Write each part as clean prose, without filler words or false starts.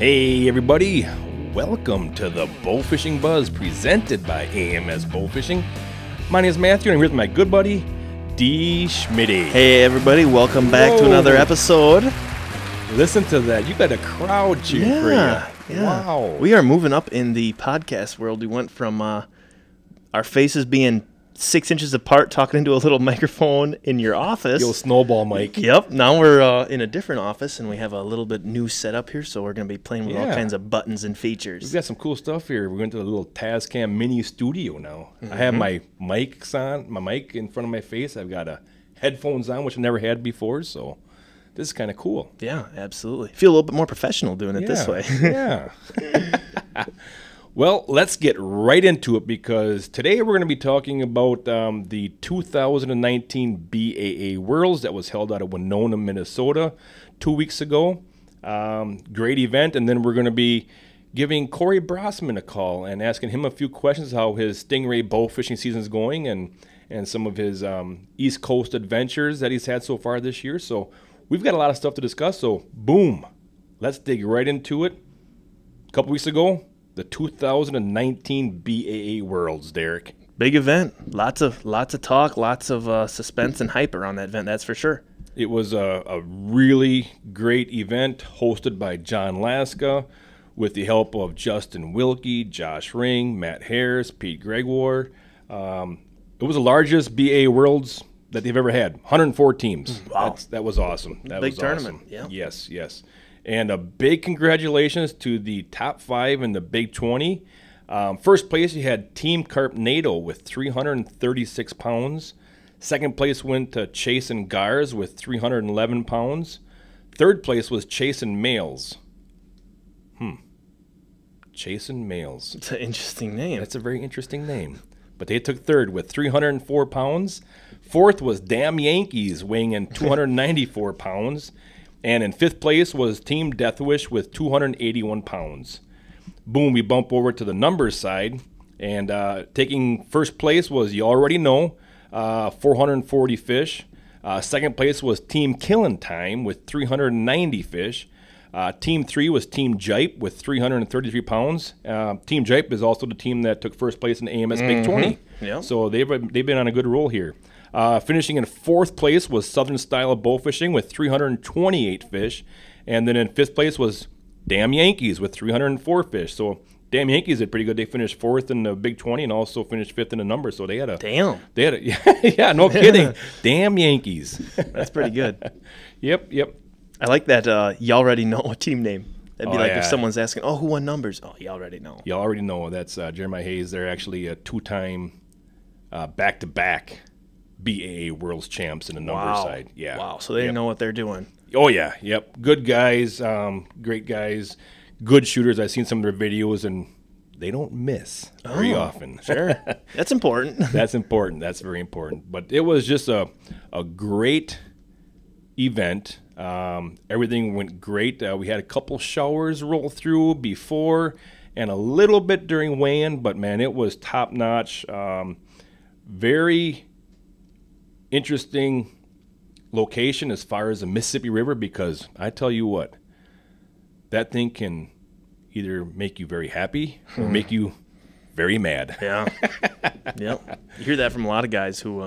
Hey everybody, welcome to the Bowfishing Buzz presented by AMS Bowfishing. My name is Matthew and I'm here with my good buddy, D. Schmitty. Hey everybody, welcome back to another episode. Listen to that, you got a crowd cheering for you. Yeah. Wow. We are moving up in the podcast world. We went from our faces being 6 inches apart talking into a little microphone in your office. Yo, snowball mic. Yep. Now we're in a different office and we have a little bit new setup here, so we're going to be playing with all kinds of buttons and features. We've got some cool stuff here. We're going to a little Tascam mini studio now. I have my mics on, my mic in front of my face. I've got headphones on, which I never had before, so this is kind of cool. Yeah, absolutely. Feel a little bit more professional doing it this way. Yeah. Well, let's get right into it because today we're going to be talking about the 2019 BAA Worlds that was held out of Winona, Minnesota 2 weeks ago. Great event, and then we're going to be giving Corey Brossman a call and asking him a few questions, how his stingray bow fishing season is going and some of his East Coast adventures that he's had so far this year. So we've got a lot of stuff to discuss, so boom, let's dig right into it. A couple weeks ago, the 2019 BAA Worlds, Derek. Big event. Lots of talk, lots of suspense and hype around that event, that's for sure. It was a really great event hosted by John Laska with the help of Justin Wilkie, Josh Ring, Matt Harris, Pete Gregoire. It was the largest BAA Worlds that they've ever had, 104 teams. Wow. That was awesome. That Big was tournament, awesome. yeah. Yes. And a big congratulations to the top 5 in the Big 20. First place, you had Team Carpnado with 336 pounds. Second place went to Chase and Gars with 311 pounds. Third place was Chase and Males. Chase and Males. It's an interesting name. That's a very interesting name. But they took third with 304 pounds. Fourth was Damn Yankees, weighing in 294 pounds. And in fifth place was Team Deathwish with 281 pounds. Boom, we bump over to the numbers side. And taking first place was, you already know, 440 fish. Second place was Team Killin' Time with 390 fish. Team 3 was Team Jipe with 333 pounds. Team Jipe is also the team that took first place in the AMS Big 20. Yeah. So they've been on a good roll here. Finishing in fourth place was Southern Style of Bowfishing with 328 fish. And then in fifth place was Damn Yankees with 304 fish. So Damn Yankees did pretty good. They finished fourth in the Big 20 and also finished fifth in the numbers. So they had a... Damn. They had a... Yeah, no kidding. Damn Yankees. That's pretty good. Yep. I like that you already know a team name. That'd be like yeah. if someone's asking, who won numbers? Oh, you already know. You already know. That's Jeremiah Hayes. They're actually a 2-time back-to-back BAA Worlds champs in the number side. Yeah. Wow. So they know what they're doing. Oh, yeah. Yep. Good guys. Great guys. Good shooters. I've seen some of their videos, and they don't miss very often. Sure. That's important. That's important. That's very important. But it was just a great event. Everything went great. We had a couple showers roll through before and a little bit during weigh-in, but, man, it was top-notch. Very interesting location as far as the Mississippi River, because I tell you what, that thing can either make you very happy or make you very mad. Yeah. Yep. You hear that from a lot of guys who,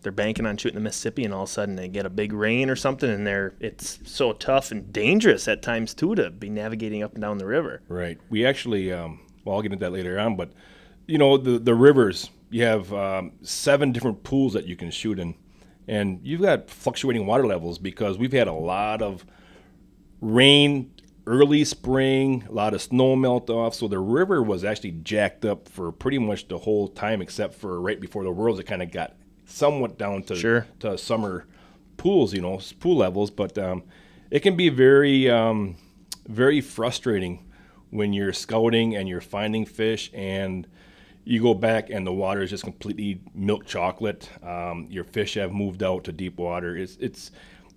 they're banking on shooting the Mississippi, and all of a sudden they get a big rain or something, and it's so tough and dangerous at times, too, to be navigating up and down the river. Right. We actually, I'll get into that later on, but, the rivers, you have 7 different pools that you can shoot in. And you've got fluctuating water levels because we've had a lot of rain, early spring, a lot of snow melt off. So the river was actually jacked up for pretty much the whole time, except for right before the Worlds. It kind of got somewhat down to summer pools, pool levels. But it can be very, very frustrating when you're scouting and you're finding fish and you go back and the water is just completely milk chocolate. Your fish have moved out to deep water.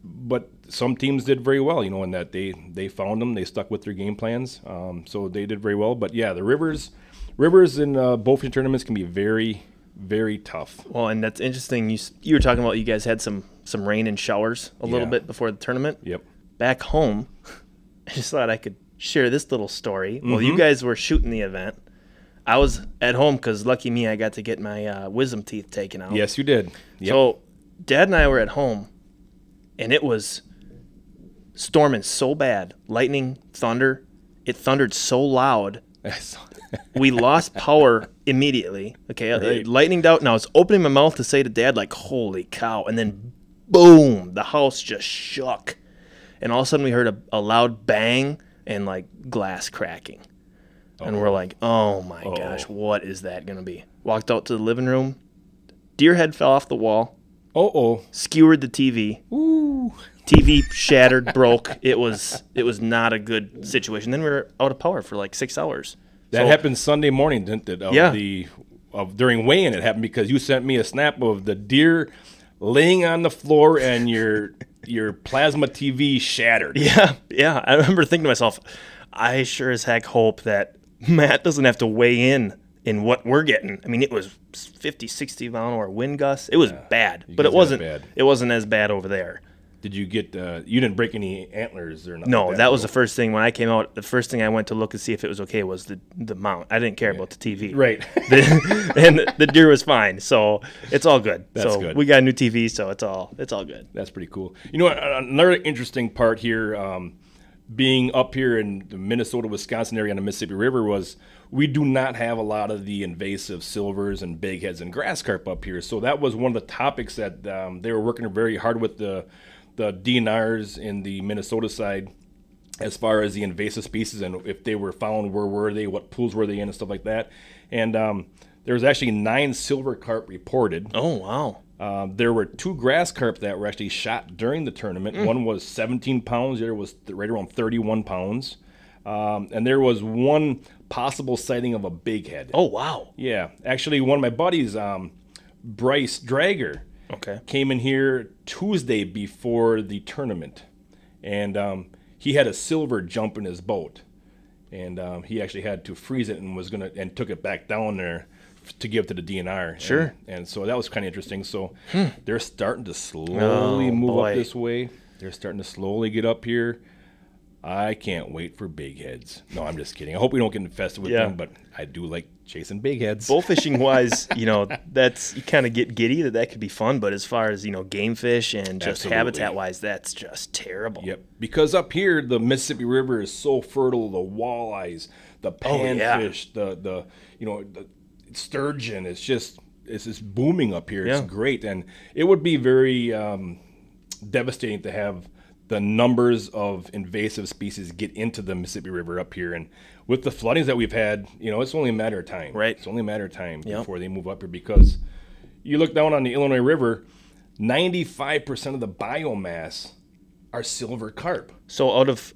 But some teams did very well, in that they found them, they stuck with their game plans. So they did very well. But yeah, the rivers in bowfishing tournaments can be very, very tough. Well, and that's interesting. You were talking about you guys had some rain and showers a little bit before the tournament. Yep. Back home, I just thought I could share this little story. Well, you guys were shooting the event. I was at home because, lucky me, I got to get my wisdom teeth taken out. Yes, you did. Yep. So Dad and I were at home, and it was storming so bad. Lightning, thunder. It thundered so loud. We lost power immediately. Okay, Right. lightninged out, and I was opening my mouth to say to Dad, like, holy cow. And then, boom, the house just shook. And all of a sudden, we heard a loud bang and, like, glass cracking. And we're like, oh, my gosh, what is that going to be? Walked out to the living room. Deer head fell off the wall. Skewered the TV. Ooh. TV shattered, broke. It was not a good situation. Then we were out of power for like 6 hours. That happened Sunday morning, didn't it? During weigh-in, it happened because you sent me a snap of the deer laying on the floor and your plasma TV shattered. Yeah. I remember thinking to myself, I sure as heck hope that Matt doesn't have to weigh in what we're getting. I mean, it was 50, 60 mile an hour wind gusts. It was bad, but it wasn't as bad over there. Did you get? You didn't break any antlers or nothing? No, that was the first thing when I came out. The first thing I went to look and see if it was okay was the mount. I didn't care about the TV. Right. And the deer was fine, so it's all good. That's good. We got a new TV, so it's all good. That's pretty cool. You know, another interesting part here, being up here in the Minnesota, Wisconsin area on the Mississippi River, was we do not have a lot of the invasive silvers and big heads and grass carp up here. So that was one of the topics that they were working very hard with the DNRs in the Minnesota side as far as the invasive species and if they were found, where were they, what pools were they in, and stuff like that. And there was actually 9 silver carp reported. Oh, wow. There were 2 grass carp that were actually shot during the tournament. One was 17 pounds, the other was right around 31 pounds. And there was one possible sighting of a big head. Oh, wow. Yeah. Actually, one of my buddies, Bryce Drager, came in here Tuesday before the tournament. And he had a silver jump in his boat. And he actually had to freeze it and took it back down there to give to the DNR. Sure. And so that was kind of interesting. So they're starting to slowly move up this way. They're starting to slowly get up here. I can't wait for big heads. No, I'm just kidding. I hope we don't get infested with them, but I do like chasing big heads. Bowfishing wise, that's, you kind of get giddy that could be fun, but as far as, game fish and just habitat wise, that's just terrible. Yep. Because up here, the Mississippi River is so fertile, the walleyes, the panfish, the sturgeon, it's just booming up here. It's great. And it would be very devastating to have the numbers of invasive species get into the Mississippi River up here. And with the floodings that we've had, it's only a matter of time. Right. It's only a matter of time before they move up here, because you look down on the Illinois River, 95% of the biomass are silver carp. So out of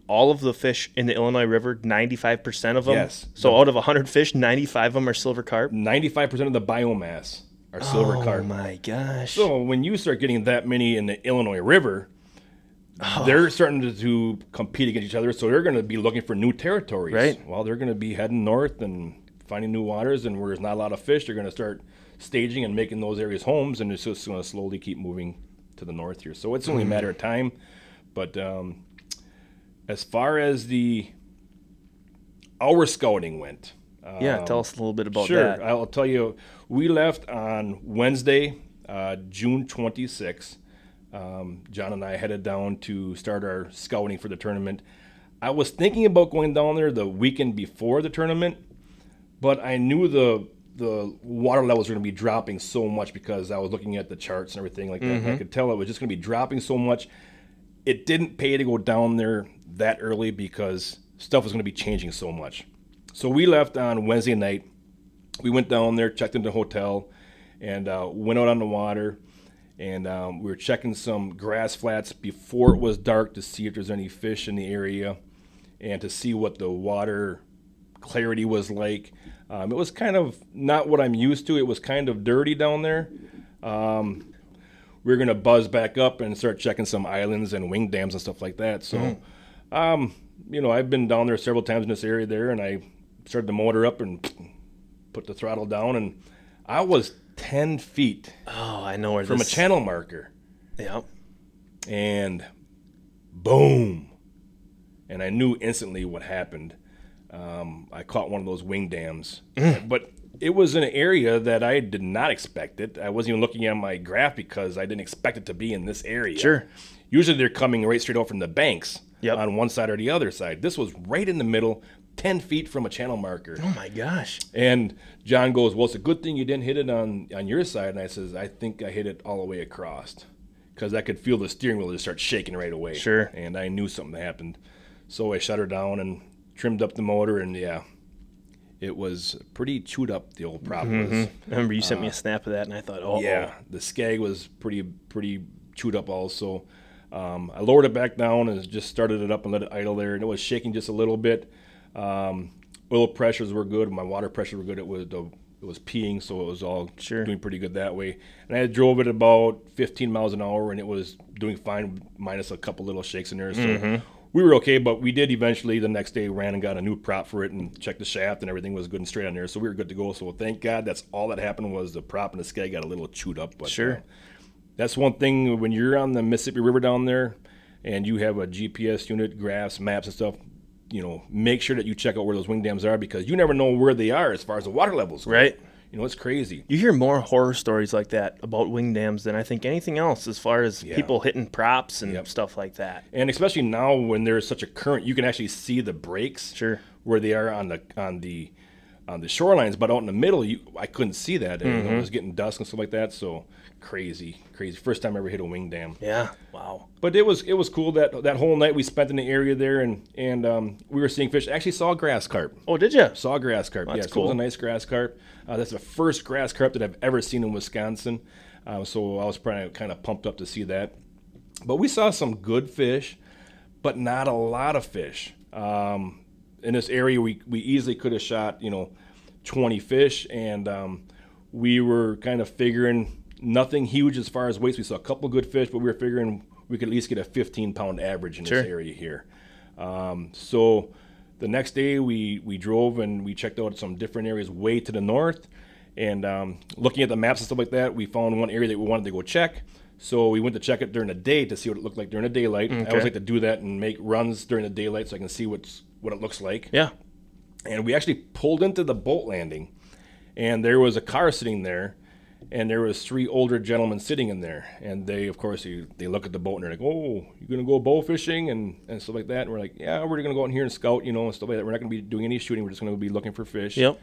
all of the fish in the Illinois River, 95% of them? Yes. So out of 100 fish, 95 of them are silver carp? 95% of the biomass are silver carp. Oh, my gosh. So when you start getting that many in the Illinois River, they're starting to compete against each other, so they're going to be looking for new territories. Right. Well, they're going to be heading north and finding new waters, and where there's not a lot of fish, they're going to start staging and making those areas homes, and it's just going to slowly keep moving to the north here. So it's only a matter of time. But as far as our scouting went, tell us a little bit about that. Sure, I'll tell you. We left on Wednesday, June 26th. John and I headed down to start our scouting for the tournament. I was thinking about going down there the weekend before the tournament, but I knew the water levels were going to be dropping so much because I was looking at the charts and everything like that. And I could tell it was just going to be dropping so much. It didn't pay to go down there that early because stuff was going to be changing so much. So we left on Wednesday night. We went down there, checked into the hotel, and went out on the water. And we were checking some grass flats before it was dark to see if there's any fish in the area and to see what the water clarity was like. It was kind of not what I'm used to. It was kind of dirty down there. We were going to buzz back up and start checking some islands and wing dams and stuff like that. So, I've been down there several times in this area there, and I started the motor up and put the throttle down, and I was 10 feet from a channel marker. Yep. And boom, and I knew instantly what happened. I caught one of those wing dams, but it was an area that I did not expect it. I wasn't even looking at my graph because I didn't expect it to be in this area. Sure. Usually they're coming right straight out from the banks Yep. on one side or the other side. This was right in the middle, 10 feet from a channel marker. Oh, my gosh. And John goes, well, it's a good thing you didn't hit it on your side. And I says, I think I hit it all the way across because I could feel the steering wheel just start shaking right away. Sure. And I knew something happened. So I shut her down and trimmed up the motor, and yeah, it was pretty chewed up, the old prop was. I remember you sent me a snap of that, and I thought, oh. Yeah, the skag was pretty chewed up also. I lowered it back down and just started it up and let it idle there, and it was shaking just a little bit. Oil pressures were good. My water pressures were good. It was peeing, so it was all doing pretty good that way. And I drove it about 15 miles an hour, and it was doing fine, minus a couple little shakes in there. So we were okay, but we did eventually the next day ran and got a new prop for it and checked the shaft, and everything was good and straight on there. So we were good to go. So thank God that's all that happened was the prop and the skag got a little chewed up. But that's one thing when you're on the Mississippi River down there and you have a GPS unit, graphs, maps and stuff, you know, make sure that you check out where those wing dams are because you never know where they are as far as the water levels go. Right. You know, it's crazy. You hear more horror stories like that about wing dams than I think anything else as far as people hitting props and stuff like that. And especially now when there's such a current, you can actually see the breaks where they are on the shorelines, but out in the middle, I couldn't see that. And, you know, it was getting dusk and stuff like that, so crazy. First time I ever hit a wing dam. Yeah, wow. But it was cool that whole night we spent in the area there, and we were seeing fish. I actually saw grass carp. Oh, did you? Saw grass carp. That's So cool. it was a nice grass carp. That's the first grass carp that I've ever seen in Wisconsin. So I was probably kind of pumped up to see that. But we saw some good fish, but not a lot of fish. In this area, we easily could have shot 20 fish, and we were kind of figuring nothing huge as far as weights. We saw a couple good fish, but we were figuring we could at least get a 15-pound average in this area here. So the next day we drove and we checked out some different areas way to the north, and looking at the maps and stuff like that, we found one area that we wanted to go check. So we went to check it during the day to see what it looked like during the daylight. I always like to do that and make runs during the daylight so I can see what it looks like. Yeah. And we actually pulled into the boat landing, and there was a car sitting there, and there was 3 older gentlemen sitting in there. And they, of course, they look at the boat, and they're like, oh, you're going to go bow fishing and stuff like that? And we're like, yeah, we're going to go out in here and scout, and stuff like that. We're not going to be doing any shooting. We're just going to be looking for fish. Yep.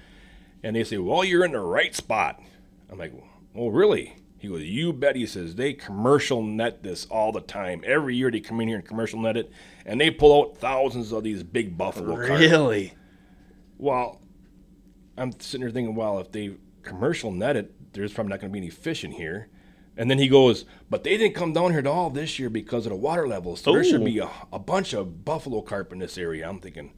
And they say, well, you're in the right spot. I'm like, oh, really? He goes, you bet. He says, they commercial net this all the time. Every year they come in here and commercial net it, and they pull out thousands of these big buffalo carp. Really? Well, I'm sitting there thinking, well, if they commercial net it, there's probably not going to be any fish in here. And then he goes, but they didn't come down here at all this year because of the water levels. So there should be a bunch of buffalo carp in this area. I'm thinking,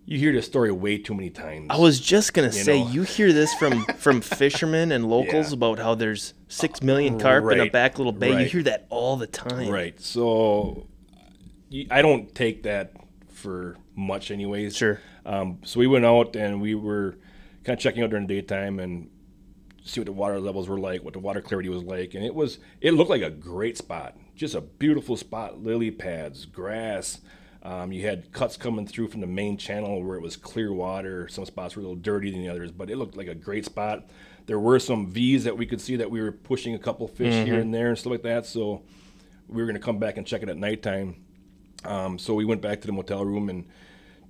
you hear this story way too many times. I was just going to say, you hear this from fishermen and locals about how there's 6 million carp in a back little bay. You hear that all the time. Right. So I don't take that for much anyways. Sure. So we went out and we were kind of checking out during the daytime and see what the water levels were like, what the water clarity was like, and it looked like a great spot, just a beautiful spot, lily pads, grass. You had cuts coming through from the main channel where it was clear water. Some spots were a little dirtier than the others, but it looked like a great spot. There were some V's that we could see that we were pushing a couple fish here and there and stuff like that, so we were going to come back and check it at nighttime. So we went back to the motel room and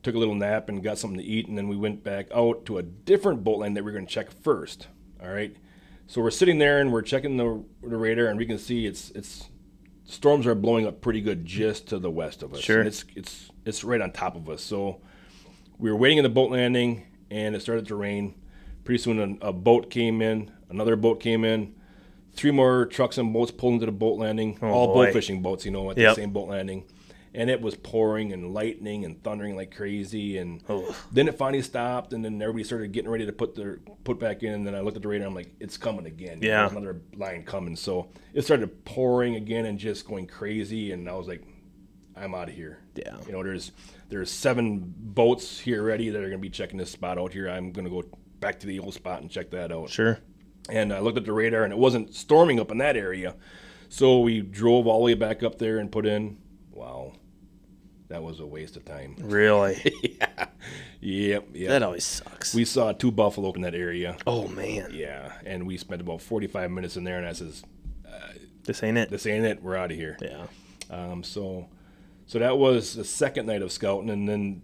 took a little nap and got something to eat, and then we went back out to a different boat land that we were going to check first. All right, so we're sitting there and we're checking the radar, and we can see it's storms are blowing up pretty good just to the west of us. Sure. And it's right on top of us. So we were waiting in the boat landing, and it started to rain. Pretty soon a boat came in, another boat came in, 3 more trucks and boats pulled into the boat landing, all bow fishing boats, at the same boat landing. And it was pouring and lightning and thundering like crazy. And then it finally stopped, and then everybody started getting ready to put back in. And then I looked at the radar, and I'm like, it's coming again. Yeah. There's another line coming. So it started pouring again and just going crazy. And I was like, I'm out of here. Yeah. There's 7 boats here ready that are going to be checking this spot out here. I'm going to go back to the old spot and check that out. Sure. And I looked at the radar, and it wasn't storming up in that area. So we drove all the way back up there and put in. Wow. that was a waste of time. Really? Yeah. Yep. That always sucks. We saw 2 buffalo in that area. Oh, man. Yeah, and we spent about 45 minutes in there, and I says, This ain't it. this ain't it. We're out of here. Yeah. So that was the second night of scouting, and then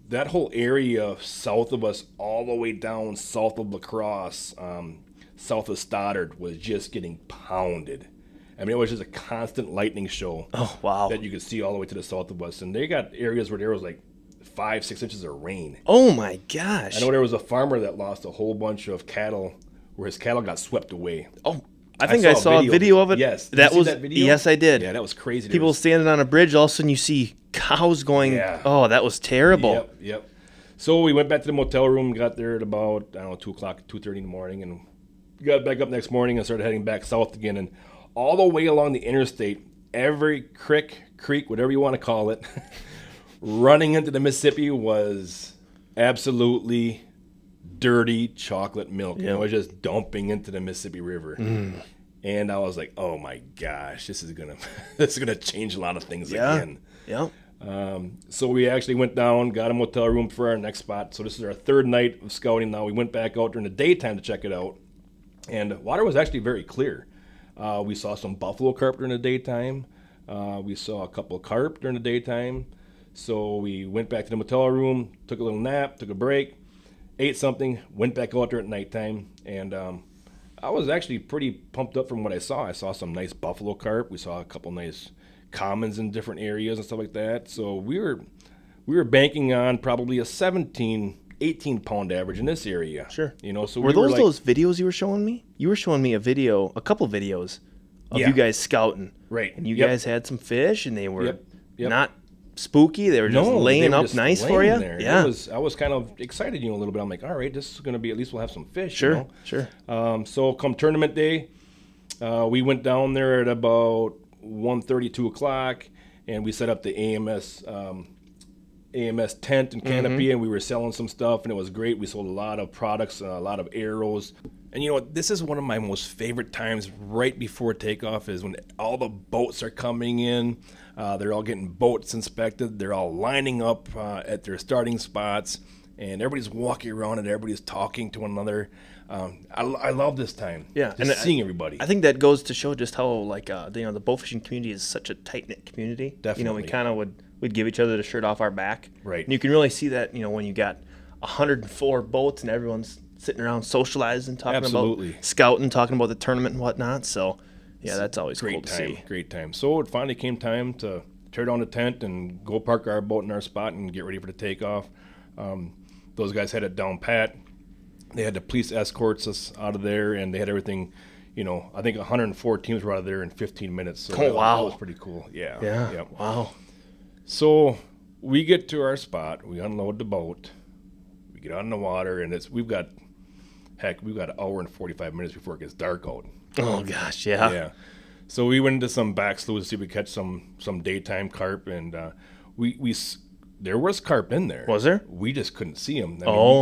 that whole area south of us, all the way down south of La Crosse, south of Stoddard, was just getting pounded. I mean, it was just a constant lightning show. Oh, wow. That you could see all the way to the south of us, and they got areas where there was like 5-6 inches of rain. Oh, my gosh. I know there was a farmer that lost a whole bunch of cattle, where his cattle got swept away. Oh, I think I saw a video of it. Yes. That video? Yes, I did. Yeah, that was crazy. People standing on a bridge, all of a sudden you see cows going. Yeah. Oh, that was terrible. Yep. So we went back to the motel room, got there at about, 2 o'clock, 2:30 in the morning, and got back up next morning and started heading back south again. And all the way along the interstate, every creek, whatever you want to call it, running into the Mississippi was absolutely dirty chocolate milk. Yep. It was just dumping into the Mississippi River. And I was like, oh my gosh, this is gonna change a lot of things again. Yeah. So we actually went down, got a motel room for our next spot. So this is our third night of scouting now. We went back out during the daytime to check it out. And water was actually very clear. We saw some buffalo carp during the daytime. We saw a couple of carp during the daytime. So we went back to the motel room, took a little nap, took a break, ate something, went back out there at nighttime. And I was actually pretty pumped up from what I saw. I saw some nice buffalo carp. We saw a couple nice commons in different areas and stuff like that. So we were banking on probably a 18 pound average in this area. Sure. So were those videos you were showing me? You were showing me a couple videos of you guys scouting. Right. And you guys had some fish, and they were Yep. not spooky. They were just laying up nice for you. There. Yeah. I was kind of excited, a little bit. I'm like, all right, this is going to be, at least we'll have some fish. Sure. So come tournament day, we went down there at about 1:30, 2 o'clock, and we set up the AMS tent and canopy, and we were selling some stuff, and it was great. We sold a lot of products, a lot of arrows. And this is one of my most favorite times right before takeoff is when all the boats are coming in. They're all getting boats inspected. They're all lining up at their starting spots, and everybody's walking around and everybody's talking to one another. I love this time. Yeah, just seeing everybody. I think that goes to show just how the bowfishing community is such a tight knit community. Definitely. We kind of we'd give each other the shirt off our back. Right. And you can really see that when you got 104 boats and everyone's sitting around socializing, talking about scouting, talking about the tournament and whatnot. So yeah, that's always cool to see. Great time. So it finally came time to tear down the tent and go park our boat in our spot and get ready for the takeoff. Those guys had it down pat. They had the police escorts us out of there, and they had everything. I think 104 teams were out of there in 15 minutes. So that was pretty cool. Yeah. Yep. Wow. So we get to our spot. We unload the boat. We get out in the water, and we've got an hour and 45 minutes before it gets dark out. Oh gosh, yeah. Yeah. So we went into some back sloughs to see if we could catch some daytime carp, and there was carp in there. Was there? We just couldn't see them.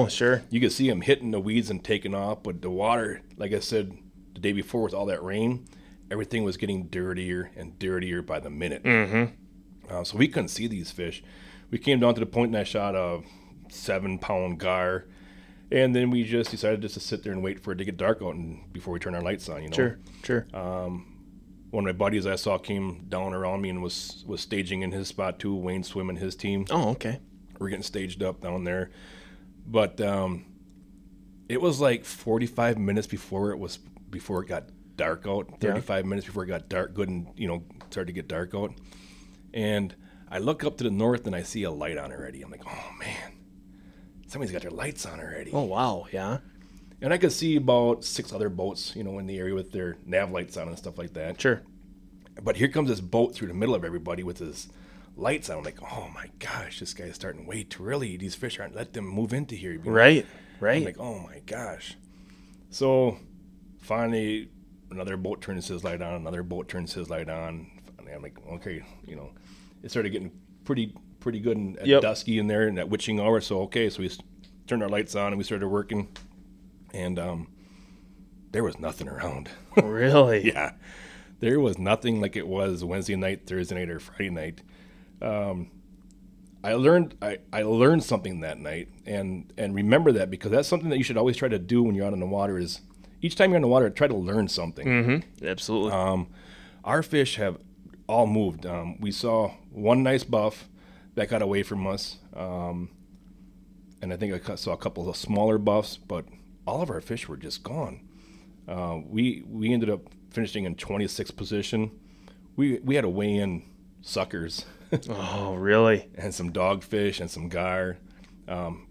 Sure. You could see them hitting the weeds and taking off, but the water, like I said the day before with all that rain, everything was getting dirtier and dirtier by the minute. Mm-hmm. So we couldn't see these fish. We came down to the point and I shot a 7-pound gar, and then we just decided to sit there and wait for it to get dark out and before we turn our lights on. Sure. One of my buddies I saw came down around me and was staging in his spot too. Wayne Swim and his team. Oh, okay. We're getting staged up down there, but it was like 45 minutes before it got dark out. 35 minutes before it got dark, good, and started to get dark out. And I look up to the north and I see a light on already. I'm like, oh man, somebody's got their lights on already. Oh wow, yeah. And I could see about 6 other boats, in the area with their nav lights on and stuff like that. Sure. But here comes this boat through the middle of everybody with his lights on. I'm like, oh my gosh, this guy's starting way too early. These fish aren't letting them move into here. Right. I'm like, oh my gosh. So finally, another boat turns his light on. Another boat turns his light on. Finally, I'm like, okay, it started getting pretty good at dusky in there in that witching hour. So so we turned our lights on and we started working. And there was nothing around. Really? Yeah. There was nothing like it was Wednesday night, Thursday night, or Friday night. I learned something that night, and remember that, because that's something that you should always try to do when you're out in the water. Is each time you're in the water, try to learn something. Mm-hmm. Absolutely. Our fish have all moved. We saw one nice buff that got away from us, and I think I saw a couple of smaller buffs, but all of our fish were just gone. We ended up finishing in 26th position. We had to weigh in suckers. Oh, really? And some dogfish and some gar.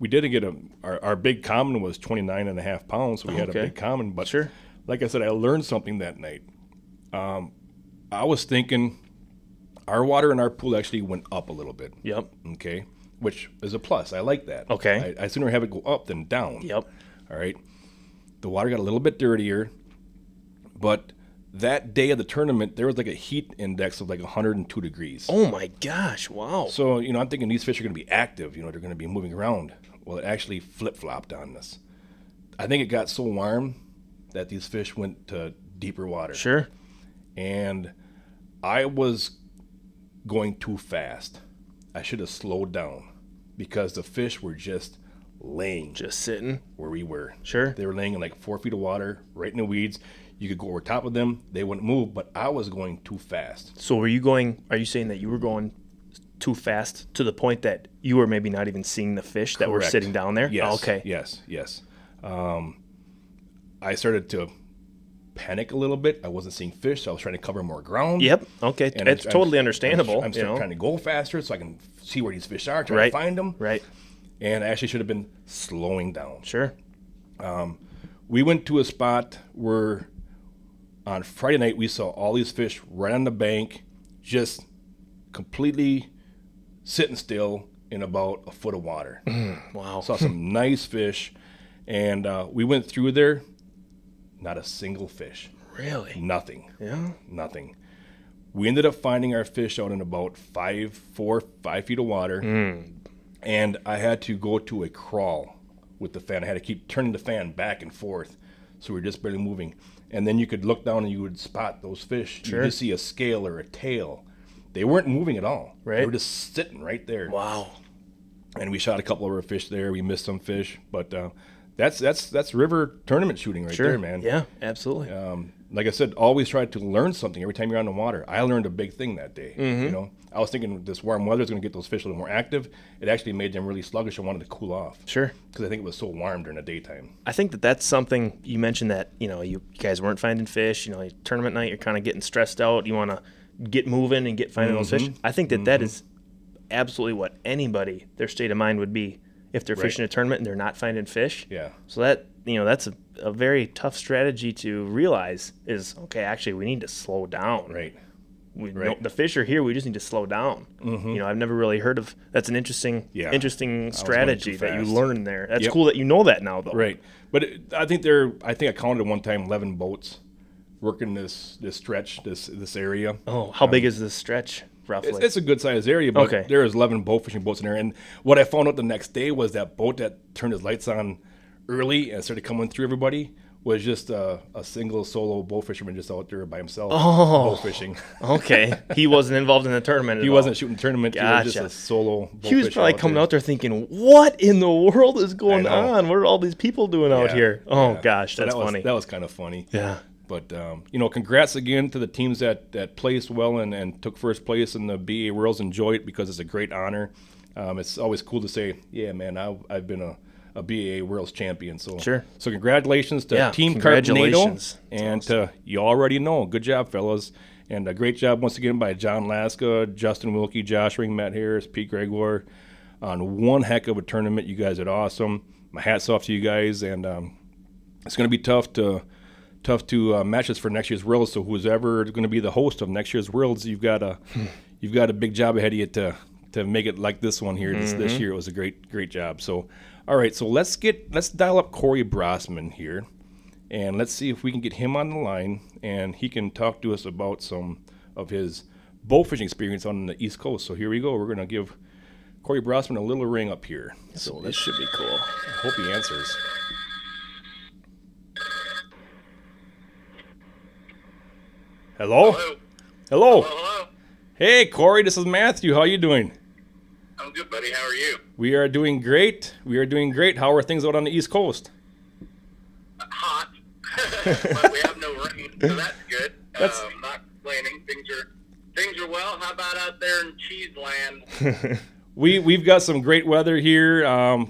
We did get our big common was 29.5 pounds, so we had a big common. But sure, like I said, I learned something that night. I was thinking our water in our pool actually went up a little bit. Yep. Okay, which is a plus. I like that. Okay. I sooner have it go up than down. Yep. All right. The water got a little bit dirtier, but that day of the tournament, there was like a heat index of like 102 degrees. Oh my gosh, wow. So, I'm thinking these fish are going to be active, they're going to be moving around. Well, it actually flip-flopped on us. I think it got so warm that these fish went to deeper water. Sure. And I was going too fast. I should have slowed down, because the fish were just sitting where we were. Sure. They were laying in like 4 feet of water, right in the weeds. You could go over top of them. They wouldn't move, but I was going too fast. So are you saying that you were going too fast to the point that you were maybe not even seeing the fish that were sitting down there? Yes. Oh, okay. Yes. I started to panic a little bit. I wasn't seeing fish, so I was trying to cover more ground. Yep. Okay. And it's totally understandable. I'm trying to go faster so I can see where these fish are, try to find them. Right. And I actually should have been slowing down. Sure. We went to a spot where on Friday night we saw all these fish right on the bank, just completely sitting still in about a foot of water. Wow. Saw some nice fish, and we went through there. Not a single fish. Really? Nothing. Yeah. Nothing. We ended up finding our fish out in about 5 feet of water, and I had to go to a crawl with the fan. I had to keep turning the fan back and forth, so we were just barely moving. And then you could look down and you would spot those fish. Sure. You just see a scale or a tail. They weren't moving at all. Right. They were just sitting right there. Wow. And we shot a couple of our fish there. We missed some fish, but that's river tournament shooting right there, man. Yeah, absolutely. Like I said, always try to learn something every time you're on the water. I learned a big thing that day. I was thinking this warm weather is going to get those fish a little more active. It actually made them really sluggish and wanted to cool off. Sure. Because I think it was so warm during the daytime. I think that's something you mentioned, that you guys weren't finding fish. Tournament night, you're kind of getting stressed out. You want to get moving and get finding those fish. I think that is absolutely what anybody, their state of mind would be if they're fishing a tournament and they're not finding fish. Yeah. So that's a very tough strategy to realize is, okay, actually we need to slow down. Right. The fish are here. We just need to slow down. I've never really heard of. That's an interesting strategy that you learn there. That's cool that you know that now, though. Right, but I think I counted at one time 11 boats working this stretch, this area. Oh, how big is this stretch roughly? It's a good sized area, but there is 11 bowfishing boats in there. And what I found out the next day was that boat that turned his lights on early and started coming through everybody was just a single solo bow fisherman just out there by himself bow fishing. Okay. He wasn't involved in the tournament at all. He wasn't shooting a tournament. Gotcha. He was just a solo bow He was probably coming out there thinking, what in the world is going on? What are all these people doing out here? Oh, gosh, that's funny. That was kind of funny. Yeah. But, congrats again to the teams that placed well and took first place in the BAA Worlds. Enjoy it because it's a great honor. It's always cool to say, yeah, man, I've been a BAA Worlds champion. So sure. So congratulations to Team Congratulations. And awesome. You already know. Good job, fellas. And a great job once again by John Laska, Justin Wilkie, Josh Ring, Matt Harris, Pete Gregoire on one heck of a tournament. You guys did awesome. My hat's off to you guys. And it's going to be tough to match us for next year's Worlds. So who's ever going to be the host of next year's Worlds, you've got a big job ahead of you to make it like this one here. This year it was a great job. So all right, so let's dial up Corey Brossman here, and let's see if we can get him on the line, and he can talk to us about some of his bow fishing experience on the East Coast. So here we go. We're going to give Corey Brossman a little ring up here. So this should be cool. I hope he answers. Hello? Hello? Hello? Hello? Hey, Corey, this is Matthew. How are you doing? I'm good, buddy. How are you? We are doing great. We are doing great. How are things out on the East Coast? Hot, but we have no rain, so that's good. Not complaining. Things are well. How about out there in Cheese Land? We've got some great weather here.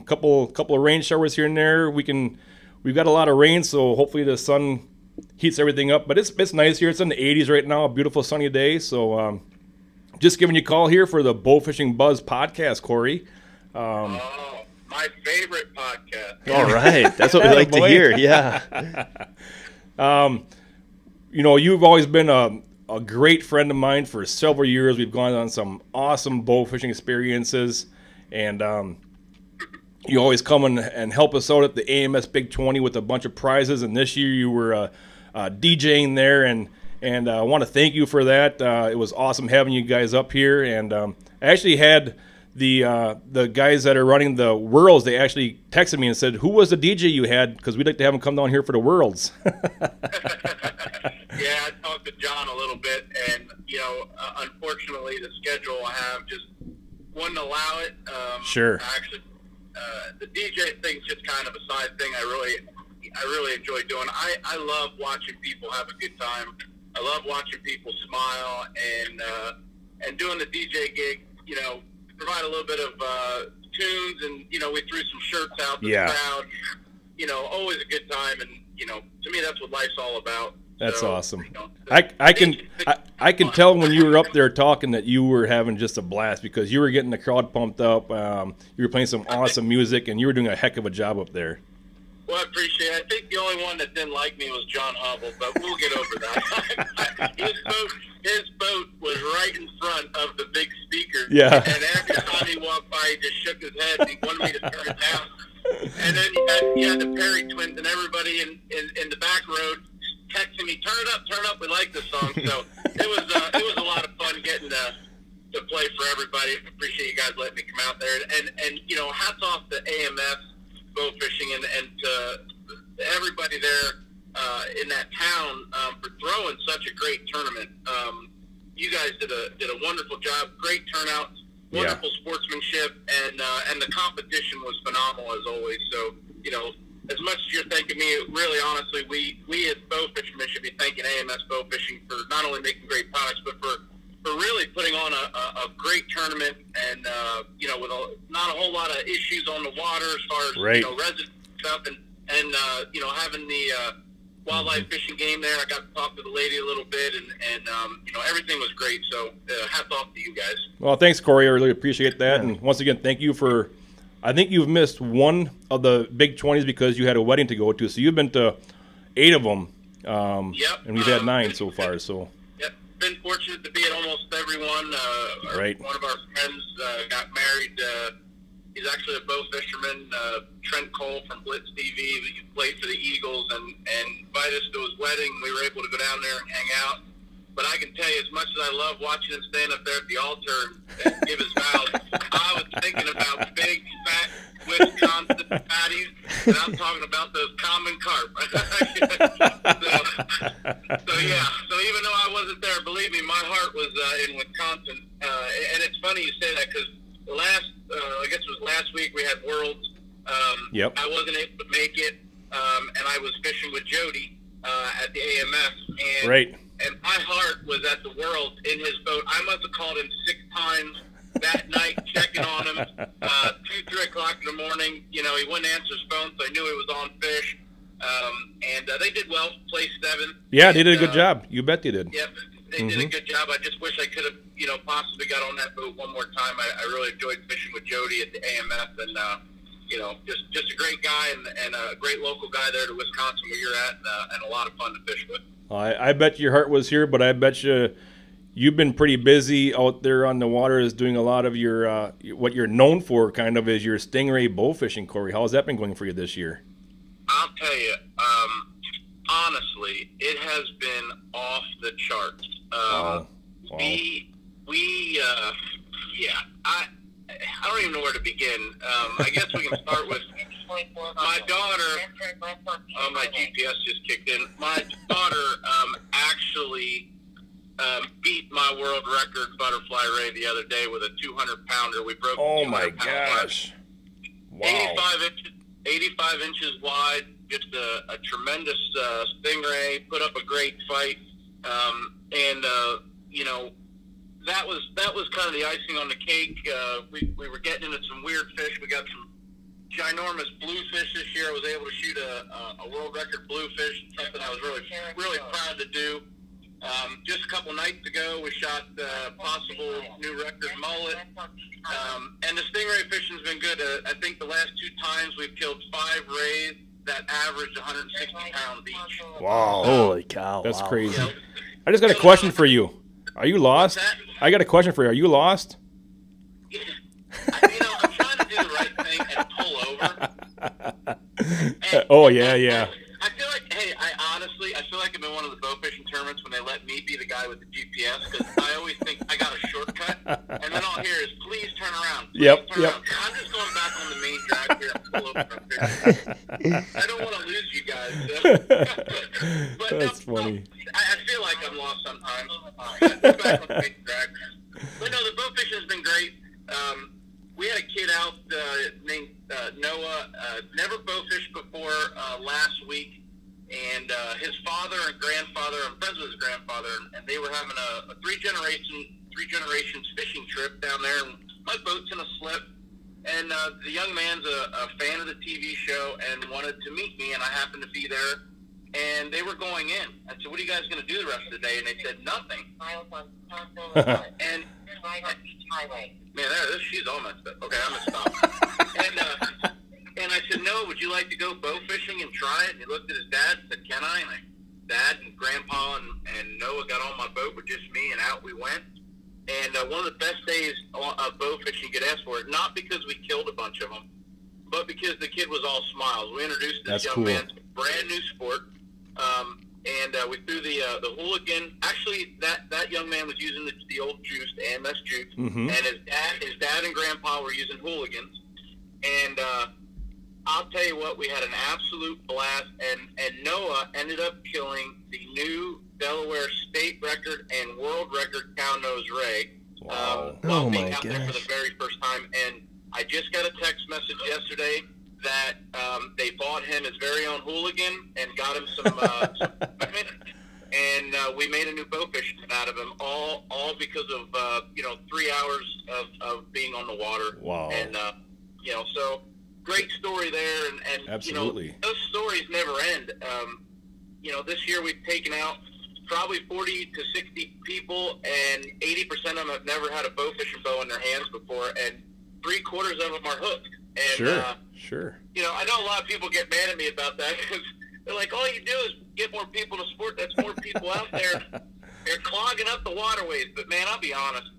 Couple of rain showers here and there. We've got a lot of rain, so hopefully the sun heats everything up. But it's nice here. It's in the 80s right now. A beautiful sunny day. So just giving you a call here for the Bowfishing Buzz Podcast, Corey. My favorite podcast. All right, that's what we like to hear. Yeah. You've always been a great friend of mine for several years. We've gone on some awesome bow fishing experiences, and you always come and help us out at the AMS Big 20 with a bunch of prizes. And this year you were DJing there, and I want to thank you for that. It was awesome having you guys up here, and I actually had the guys that are running the Worlds. They actually texted me and said, "Who was the DJ you had? Because we'd like to have them come down here for the Worlds." Yeah, I talked to John a little bit, and unfortunately, the schedule I have just wouldn't allow it. Sure. Actually, the DJ thing's just kind of a side thing. I really enjoy doing. I love watching people have a good time. I love watching people smile, and doing the DJ gig. Provide a little bit of tunes, and we threw some shirts out to the crowd. Always a good time, and to me that's what life's all about. That's awesome. I can tell when you were up there talking that you were having just a blast, because you were getting the crowd pumped up. You were playing some awesome music, and you were doing a heck of a job up there. Well, I appreciate it. I think the only one that didn't like me was John Hubble, but we'll get over that. His boat was right in front of the big speaker. Yeah. And every time he walked by, he just shook his head and he wanted me to turn it down. And then you had the Perry twins and everybody in the back road texting me, turn it up, we like this song. So it was a lot of fun getting to play for everybody. Appreciate you guys letting me come out there. And hats off to AMS Bowfishing and to everybody there in that town for throwing such a great tournament. You guys did a wonderful job, great turnout, wonderful sportsmanship, and the competition was phenomenal as always. So as much as you're thanking me, really honestly, we as bow fishermen should be thanking AMS Bowfishing for not only making great products, but for really putting on a great tournament, and with not a whole lot of issues on the water as far as resident stuff, and having the wildlife fishing game there. I got to talk to the lady a little bit, and everything was great. So hats off to you guys. Well, thanks, Corey. I really appreciate that, and once again, thank you for. I think you've missed one of the Big 20s because you had a wedding to go to, so you've been to 8 of them, yep. And we've had 9 so far. So. Been fortunate to be at almost every one. Right. One of our friends got married. He's actually a bow fisherman, Trent Cole from Blitz TV. He played for the Eagles and invited us to his wedding. We were able to go down there and hang out. But I can tell you, as much as I love watching him stand up there at the altar and give his vows, I was thinking about big, fat Wisconsin patties, and I'm talking about those common carp. So even though I wasn't there, believe me, my heart was in Wisconsin. And it's funny you say that, because I guess it was last week, we had Worlds. Yep. I wasn't able to make it, and I was fishing with Jody at the AMS. And, right. And my heart was at the Worlds in his boat. I must have called him 6 times that night, checking on him. 2, 3 o'clock in the morning, he wouldn't answer his phone, so I knew he was on fish. And they did well, placed 7th. Yeah, they did a good job. You bet they did. Yep, they did a good job. I just wish I could have, possibly got on that boat one more time. I really enjoyed fishing with Jody at the AMS, and just a great guy and a great local guy there to Wisconsin where you're at, and a lot of fun to fish with. I bet your heart was here, but I bet you've been pretty busy out there on the water, is doing a lot of your what you're known for, kind of, is your stingray bow fishing, Corey. How has that been going for you this year? I'll tell you, honestly, it has been off the charts. Wow. I don't even know where to begin. I guess we can start with my daughter. Oh, my GPS just kicked in. My daughter actually beat my world record butterfly ray the other day with a 200-pounder. We broke. Oh my gosh! Wow. 85 inches wide. Just a tremendous stingray. Put up a great fight, and you know, that was kind of the icing on the cake. We were getting into some weird fish. We got some ginormous bluefish this year. I was able to shoot a world record bluefish, something I was really proud to do. Just a couple nights ago, we shot possible new record mullet. And the stingray fishing's been good. I think the last 2 times we've killed 5 rays that averaged 160 pounds each. Wow. Holy cow. That's wow. crazy. Yeah. I just got a question for you. Are you lost? What's that? I got a question for you. Are you lost? I'm trying to do the right thing and pull over. And, Oh, yeah. I feel like, I feel like I'm in one of the bow fishing tournaments when they let me be the guy with the GPS, because I always think I got a shortcut, and then all I hear is, please turn around. Yep. Around. I'm just going back on the main drag here and pull over. I don't want to lose you guys. But That's funny. I feel like I'm lost sometimes. I'm back on the main drag. But no, the bow fishing has been great. We had a kid out named Noah, never bow fished before last week, and his father and grandfather, I'm friends with his grandfather, and they were having a three generations fishing trip down there, and my boat's in a slip, and the young man's a fan of the TV show and wanted to meet me, and I happened to be there, and they were going in. I said, what are you guys going to do the rest of the day? And they said, nothing. And man, she's all messed up. Okay, I'm going to stop. And I said, no, would you like to go bow fishing and try it? And he looked at his dad and said, can I? And Dad and Grandpa and Noah got on my boat with just me, and out we went. And one of the best days of bow fishing you could ask for it, not because we killed a bunch of them, but because the kid was all smiles. We introduced this young man to a brand new sport. And we threw the hooligan. Actually, that young man was using the old juice, the AMS juice, and his dad and grandpa were using hooligans. And I'll tell you what, we had an absolute blast. And Noah ended up killing the new Delaware state record and world record cow nose ray. Wow. While being out there for the very first time. And I just got a text message yesterday that they bought him his very own hooligan and got him some equipment, and we made a new bow fishing out of him, all because of 3 hours of being on the water. Wow. And so great story there, and Absolutely. Those stories never end. This year we've taken out probably 40 to 60 people, and 80% of them have never had a bow fishing bow in their hands before, and 3/4 of them are hooked. And, Sure. I know a lot of people get mad at me about that, because they're like, all you do is get more people to sport. That's more people out there. They're clogging up the waterways. But, man, I'll be honest,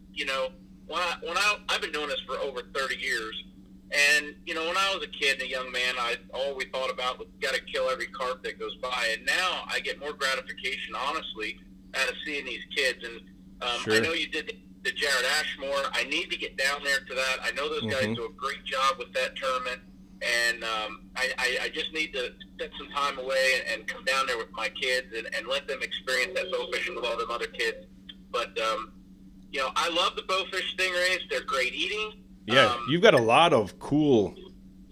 I've been doing this for over 30 years. And, when I was a kid and a young man, all we thought about was got to kill every carp that goes by. And now I get more gratification, honestly, out of seeing these kids. And I know you did the Jared Ashmore. I need to get down there to that. I know those guys do a great job with that tournament. And I just need to set some time away and come down there with my kids and let them experience that bow fishing with all them other kids. But, I love the bowfish stingrays. They're great eating. Yeah, you've got a lot of cool.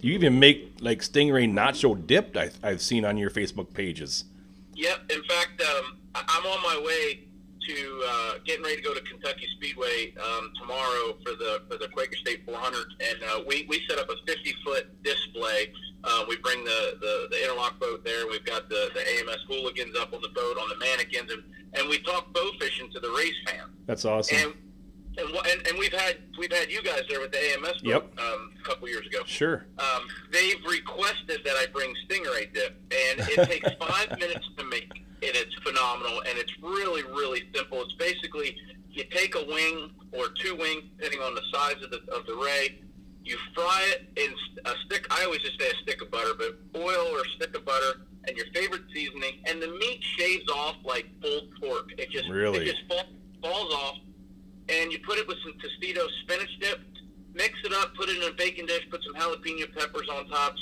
You even make like stingray nacho dipped. I've seen on your Facebook pages. Yep. In fact, I'm on my way to getting ready to go to Kentucky Speedway tomorrow for the Quaker State 400, and we set up a 50-foot display. We bring the Innerloc boat there. We've got the AMS hooligans up on the boat on the mannequins, and we talk bow fishing to the race fans. That's awesome. And we've had you guys there with the AMS boat a couple years ago. Sure. They've requested that I bring stingray dip, and it takes 5 minutes to make, and it's phenomenal, and it's really, really simple. It's basically you take a wing or 2 wings, depending on the size of the ray. You fry it in a stick. I always just say a stick of butter, but oil or a stick of butter, and your favorite seasoning, and the meat shaves off like pulled pork. It just falls off. And you put it with some Tostitos spinach dip, mix it up, put it in a baking dish, put some jalapeno peppers on top,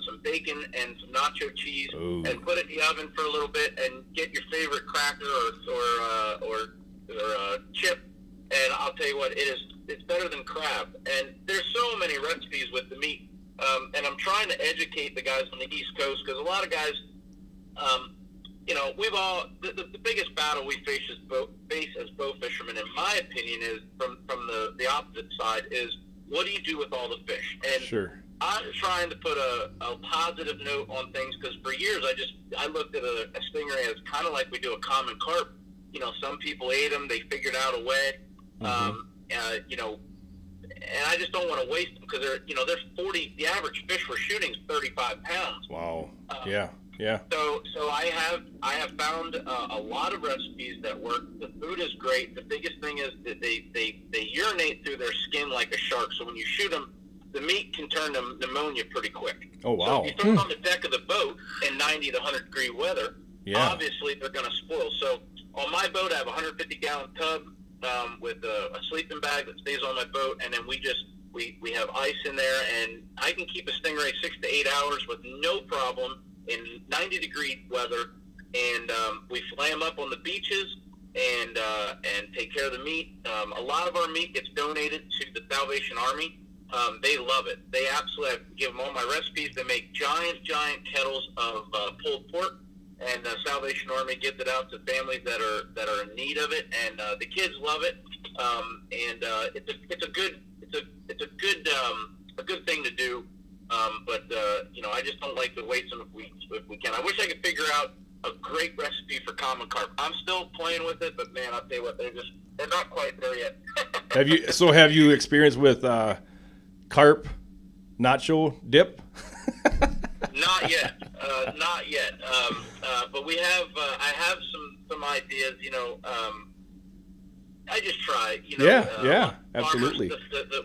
some bacon and some nacho cheese, and put it in the oven for a little bit, and get your favorite cracker or chip, and I'll tell you what, it's better than crab. And there's so many recipes with the meat, and I'm trying to educate the guys on the East Coast, because a lot of guys, we've all, the biggest battle we face as bow fishermen, in my opinion, is from the opposite side, is what do you do with all the fish? And sure. I'm trying to put a positive note on things, because for years I looked at a stingray as kind of like we do a common carp. Some people ate them, they figured out a way, and I just don't want to waste them, because they're 40. The average fish we're shooting is 35 pounds. Wow. Yeah. So I have found a lot of recipes that work. The food is great. The biggest thing is that they urinate through their skin like a shark. So when you shoot them, the meat can turn to pneumonia pretty quick. Oh, wow. So if you throw them on the deck of the boat in 90 to 100 degree weather, obviously they're going to spoil. So on my boat, I have a 150-gallon tub with a sleeping bag that stays on my boat, and then we have ice in there, and I can keep a stingray 6 to 8 hours with no problem in 90-degree weather, and we fillet them up on the beaches and take care of the meat. A lot of our meat gets donated to the Salvation Army. They love it. They absolutely, I give them all my recipes. They make giant kettles of pulled pork, and the Salvation Army gives it out to families that are in need of it, and the kids love it. It's a good thing to do. But I just don't like to waste them if we can. I wish I could figure out a great recipe for common carp. I'm still playing with it, but man, I'll tell you what, they're not quite there yet. Have you experienced with carp nacho dip? Not yet. But we have. I have some ideas. I just try. Absolutely.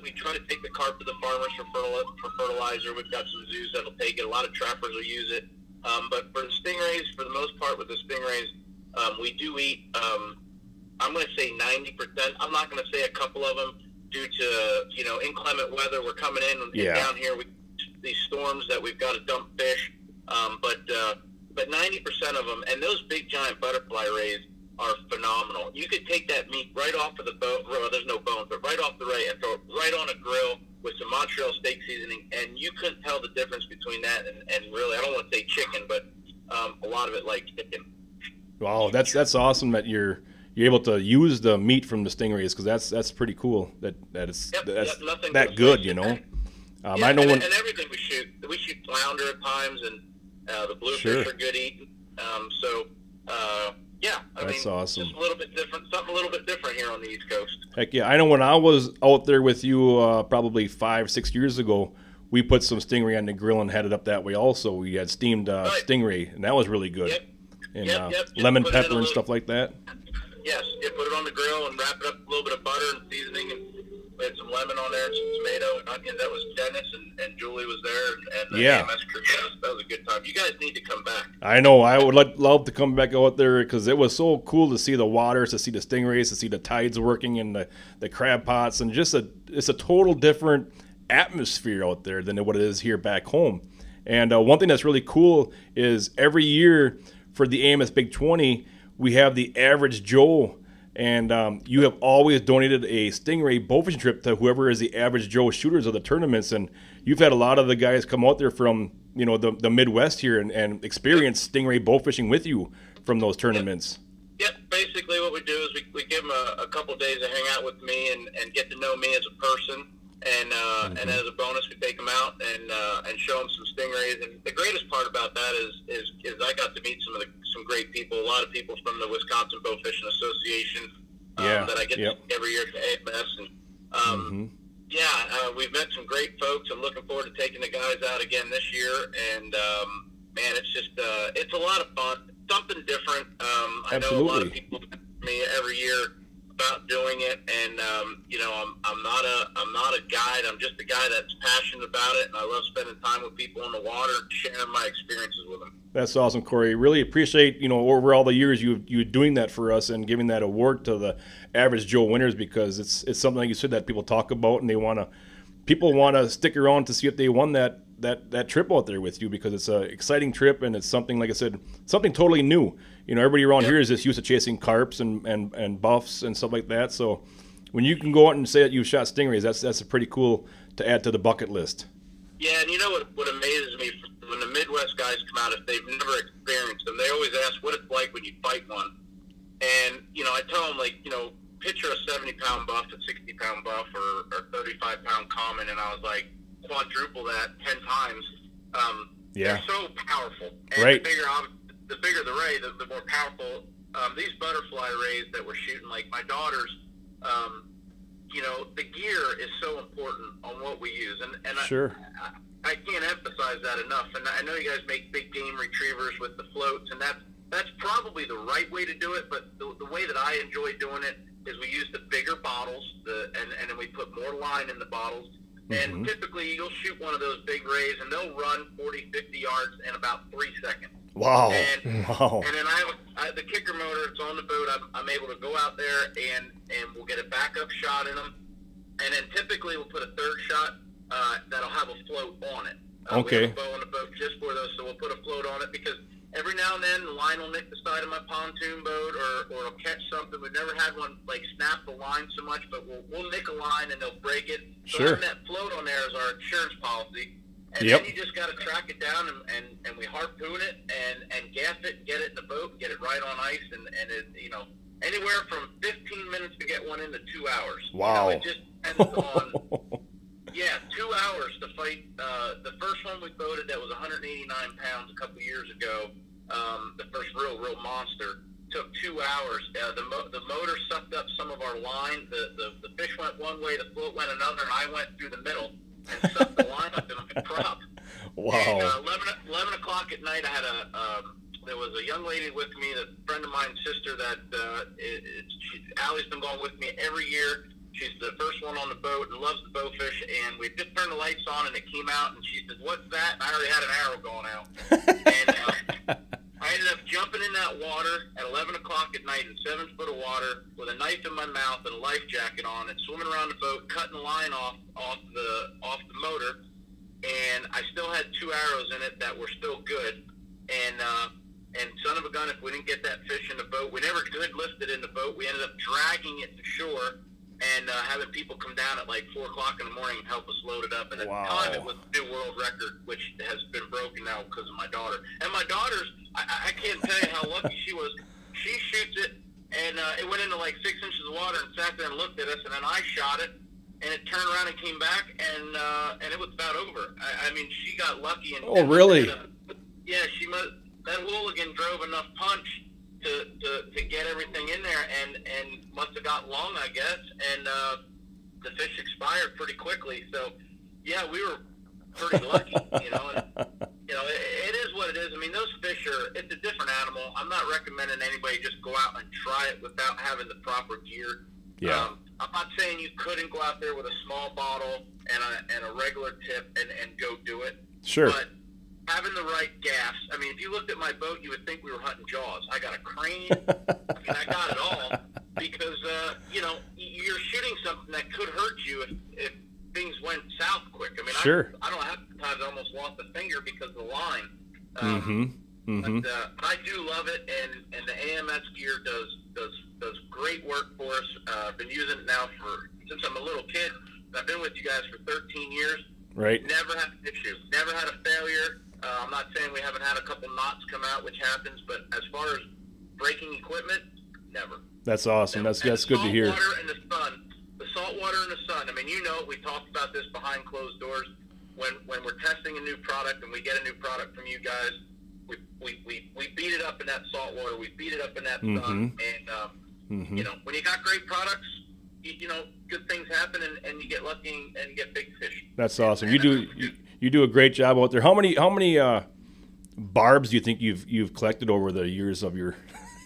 We try to take the carp to the farmers for fertilizer. We've got some zoos that'll take it. A lot of trappers will use it. But for the stingrays, for the most part, with the stingrays, we do eat. I'm going to say 90%. I'm not going to say a couple of them due to inclement weather. We're coming in and down here with these storms that we've got to dump fish. But 90% of them, and those big giant butterfly rays are phenomenal. You could take that meat right off of the bone. Well, there's no bones, but right off the ray and throw it right on a grill with some Montreal steak seasoning, and you couldn't tell the difference between that and really, I don't want to say chicken, but a lot of it like chicken. Wow, that's awesome that you're able to use the meat from the stingrays, because that's pretty cool that it's that good, I know and everything we shoot flounder at times, and the bluefish are good eating. That's awesome. Just a little bit different, something a little bit different here on the East Coast. Heck yeah. I know when I was out there with you probably 5-6 years ago, we put some stingray on the grill and had it up that way also. We had steamed stingray, and that was really good. And lemon pepper and stuff like that. Yes, put it on the grill and wrap it up with a little bit of butter and seasoning, and we had some lemon on there and some tomato and onions. That was Dennis, and Julie was there, and the AMS crew. That was a good time. You guys need to come back. I know. I would love to come back out there, because it was so cool to see the waters, to see the stingrays, to see the tides working in the crab pots, and it's a total different atmosphere out there than what it is here back home. And one thing that's really cool is every year for the AMS Big 20, we have the Average Joe, and you have always donated a stingray bowfishing trip to whoever is the Average Joe shooters of the tournaments, and you've had a lot of the guys come out there from the Midwest here and experience stingray bowfishing with you from those tournaments. Yep. Basically what we do is we give them a couple of days to hang out with me and get to know me as a person, and as a bonus we take them out and show them some stingrays. And the greatest part about that is I got to meet some great people, a lot of people from the Wisconsin Bowfishing Association that I get to see every year at AMS. And we've met some great folks. I'm looking forward to taking the guys out again this year. And man, it's just it's a lot of fun, something different. I know a lot of people ask me every year about doing it, and I'm not a guide. I'm just a guy that's passionate about it, and I love spending time with people on the water, sharing my experiences with them. That's awesome, Corey. Really appreciate over all the years you doing that for us and giving that award to the Average Joe winners, because it's something like you said that people talk about, and people want to stick around to see if they won that that trip out there with you, because it's an exciting trip, and it's something, like I said, something totally new. You know, everybody around here is just used to chasing carps and buffs and stuff like that. So when you can go out and say that you've shot stingrays, that's a pretty cool to add to the bucket list. Yeah, and you know what amazes me, when the Midwest guys come out, if they've never experienced them, they always ask what it's like when you fight one. And, you know, I tell them, like, you know, picture a 70-pound buff, a 60-pound buff, or 35-pound common, and I was like, quadruple that 10 times. They're so powerful. And right. The bigger the ray, the more powerful. These butterfly rays that we're shooting, like my daughters, you know, the gear is so important on what we use. And sure. I can't emphasize that enough. And I know you guys make big game retrievers with the floats, and that's probably the right way to do it, but the way that I enjoy doing it is we use the bigger bottles, and then we put more line in the bottles. Mm-hmm. And typically you'll shoot one of those big rays, and they'll run 40, 50 yards in about 3 seconds. Wow. And then I have the kicker motor. It's on the boat. I'm able to go out there, and we'll get a backup shot in them. And then typically we'll put a third shot that'll have a float on it. Okay. We have a bow on the boat just for those, so we'll put a float on it, because every now and then the line will nick the side of my pontoon boat, or it'll catch something. We've never had one like snap the line so much, but we'll nick a line and they'll break it. So sure. having that float on there is our insurance policy. And yep. then you just got to track it down, and we harpoon it and gaff it and get it in the boat and get it right on ice, and it, you know, anywhere from 15 minutes to get one into 2 hours. Wow. You know, it just depends on 2 hours to fight. The first one we boated that was 189 pounds a couple years ago. The first real monster took 2 hours. The motor sucked up some of our line. The fish went one way, the float went another, and I went through the middle and sucked the line up in my prop. Wow. And 11 o'clock at night, I had there was a young lady with me, a friend of mine's sister, that Allie's been going with me every year. She's the first one on the boat and loves the bowfish, and we just turned the lights on, and it came out, and she said, "What's that?" And I already had an arrow going out. And I ended up jumping in that water at 11 o'clock at night in 7 foot of water with a knife in my mouth and a life jacket on, and swimming around the boat, cutting the line off the motor, and I still had 2 arrows in it that were still good. And son of a gun, if we didn't get that fish in the boat, we never could lift it in the boat. We ended up dragging it to shore and having people come down at like 4 o'clock in the morning and help us load it up. And at the time, it was a new world record, which has been broken now because of my daughter. And my daughter's, I can't tell you how lucky she was. She shoots it, and it went into like 6 inches of water and sat there and looked at us, and then I shot it, and it turned around and came back, and it was about over. I mean, she got lucky. And, really? Yeah, that hooligan drove enough punch to get everything in there, and must have got long, I guess, and the fish expired pretty quickly. So, yeah, we were pretty lucky, you know. And, you know, it is what it is. I mean, those fish it's a different animal. I'm not recommending anybody just go out and try it without having the proper gear. Yeah. I'm not saying you couldn't go out there with a small bottle and a regular tip and go do it. Sure. But having the right gaffs. I mean, if you looked at my boat, you would think we were hunting Jaws. I got a crane. I mean, I got it all because, you know, you're shooting something that could hurt you if things went south quick. I mean, sure. I don't have times I almost lost a finger because of the line. But I do love it, and the AMS gear does great work for us. I've been using it now since I'm a little kid. I've been with you guys for 13 years. Right. Never had an issue. Never had a failure. I'm not saying we haven't had a couple knots come out, which happens, but as far as breaking equipment, never. That's awesome. That's good to hear. The salt water and the sun. I mean, you know, we talked about this behind closed doors. When we're testing a new product and we get a new product from you guys, we beat it up in that salt water. We beat it up in that sun. And you know, when you got great products, you know, good things happen, and you get lucky and you get big fish. That's awesome. You do a great job out there. How many barbs do you think you've collected over the years of your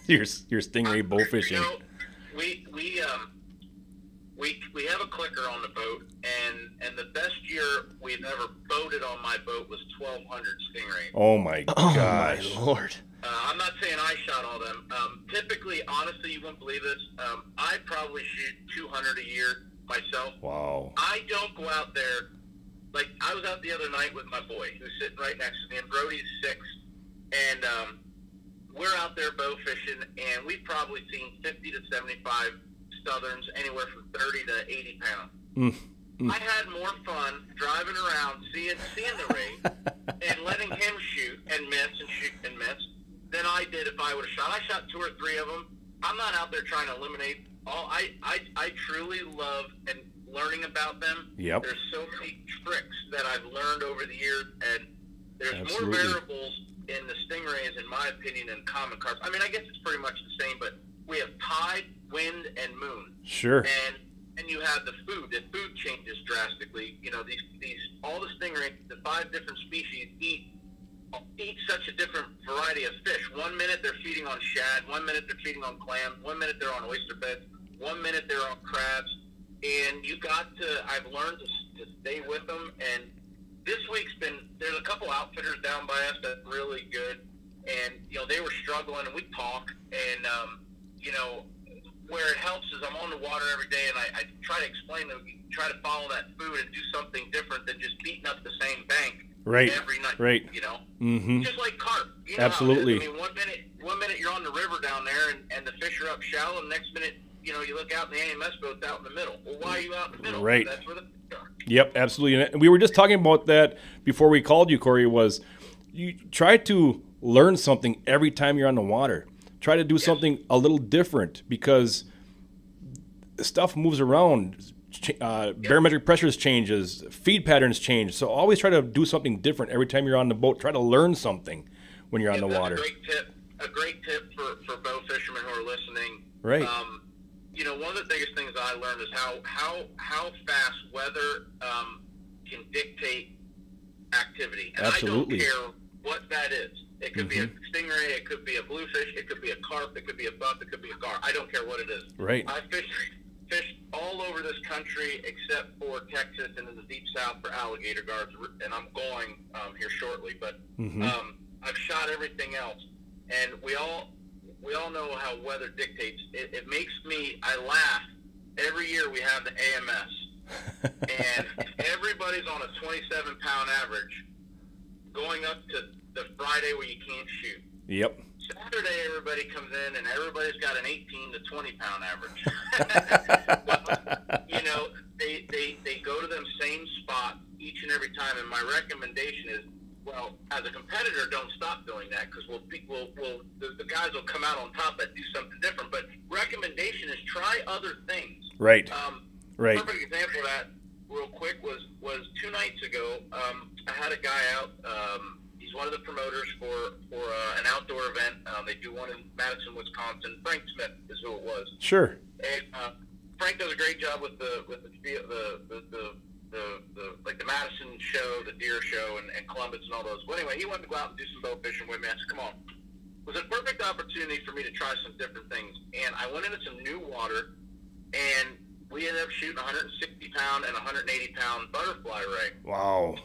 stingray bow fishing? You know, we have a clicker on the boat, and the best year we've ever boated on my boat was 1,200 stingray. Oh my gosh! Oh my Lord! I'm not saying I shot all them. Typically, honestly, you won't believe this. I probably shoot 200 a year myself. Wow! I don't go out there like I was out the other night with my boy who's sitting right next to me, and Brody's 6, and we're out there bow fishing, and we've probably seen 50 to 75 southerns, anywhere from 30 to 80 pounds. I had more fun driving around, seeing the ray, and letting him shoot and miss and shoot and miss than I did if I would have shot. I shot 2 or 3 of them. I'm not out there trying to eliminate all. I truly love and learning about them. Yep. There's so many tricks that I've learned over the years, and there's Absolutely. more variables in the stingrays, in my opinion, than common carp. I mean, I guess it's pretty much the same, but we have tide, wind, and moon. Sure. And you have the food. The food changes drastically. You know, these all the stingrays, the 5 different species eat such a different variety of fish. 1 minute they're feeding on shad, 1 minute they're feeding on clam, 1 minute they're on oyster beds, 1 minute they're on crabs, and I've learned to stay with them. And this week's there's a couple outfitters down by us that's really good, and you know, they were struggling, and we talk, and you know, where it helps is I'm on the water every day, and I try to explain that we try to follow that food and do something different than just beating up the same bank every night. Right. You know, Mm-hmm. just like carp. You know Absolutely. how it is. I mean, one minute you're on the river down there, and the fish are up shallow, and the next minute, you know, you look out and the AMS boat's out in the middle. Well, why are you out in the middle? Right. That's where the fish are. Yep, absolutely. And we were just talking about that before we called you, Corey, was you try to learn something every time you're on the water. Try to do something a little different, because stuff moves around. Barometric pressures changes, feed patterns change. So always try to do something different every time you're on the boat. Try to learn something when you're on the water. A great tip for bow fishermen who are listening. Right. You know, one of the biggest things I learned is how fast weather can dictate activity. And Absolutely. I don't care what that is. It could be a stingray, it could be a bluefish, it could be a carp, it could be a buck, it could be a gar. I don't care what it is. Right. I fished all over this country except for Texas and in the deep south for alligator guards, and I'm going here shortly. But I've shot everything else, and we all know how weather dictates. It makes me, I laugh every year we have the AMS, and everybody's on a 27-pound average going up to the Friday where you can't shoot. Yep. Saturday, everybody comes in, and everybody's got an 18 to 20-pound average. Well, you know, they go to them same spot each and every time, and my recommendation is, well, as a competitor, don't stop doing that, because the guys will come out on top and do something different. But recommendation is try other things. Right. Right. Perfect example of that, real quick, was 2 nights ago. I had a guy out. He's one of the promoters for an outdoor event. They do one in Madison, Wisconsin. Frank Smith is who it was. Sure. And Frank does a great job with the Madison show, the deer show, and Columbus and all those. Well, anyway, he wanted to go out and do some bow fishing with me. I said, come on. It was a perfect opportunity for me to try some different things. And I went into some new water, and we ended up shooting 160-pound and 180-pound butterfly ray. Wow.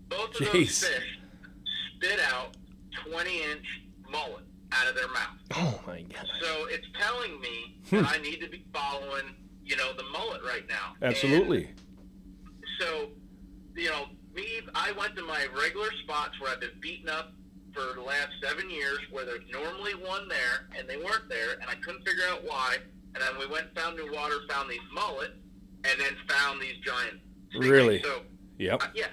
Both of those fish spit out 20-inch mullet out of their mouth. Oh, my God. So it's telling me that I need to be following, you know, the mullet right now. Absolutely. And so, you know, I went to my regular spots where I've been beaten up for the last 7 years, where there's normally one there, and they weren't there, and I couldn't figure out why. And then we went and found new water, found these mullet, and then found these giant stingrays. Really? So, yep. Yeah.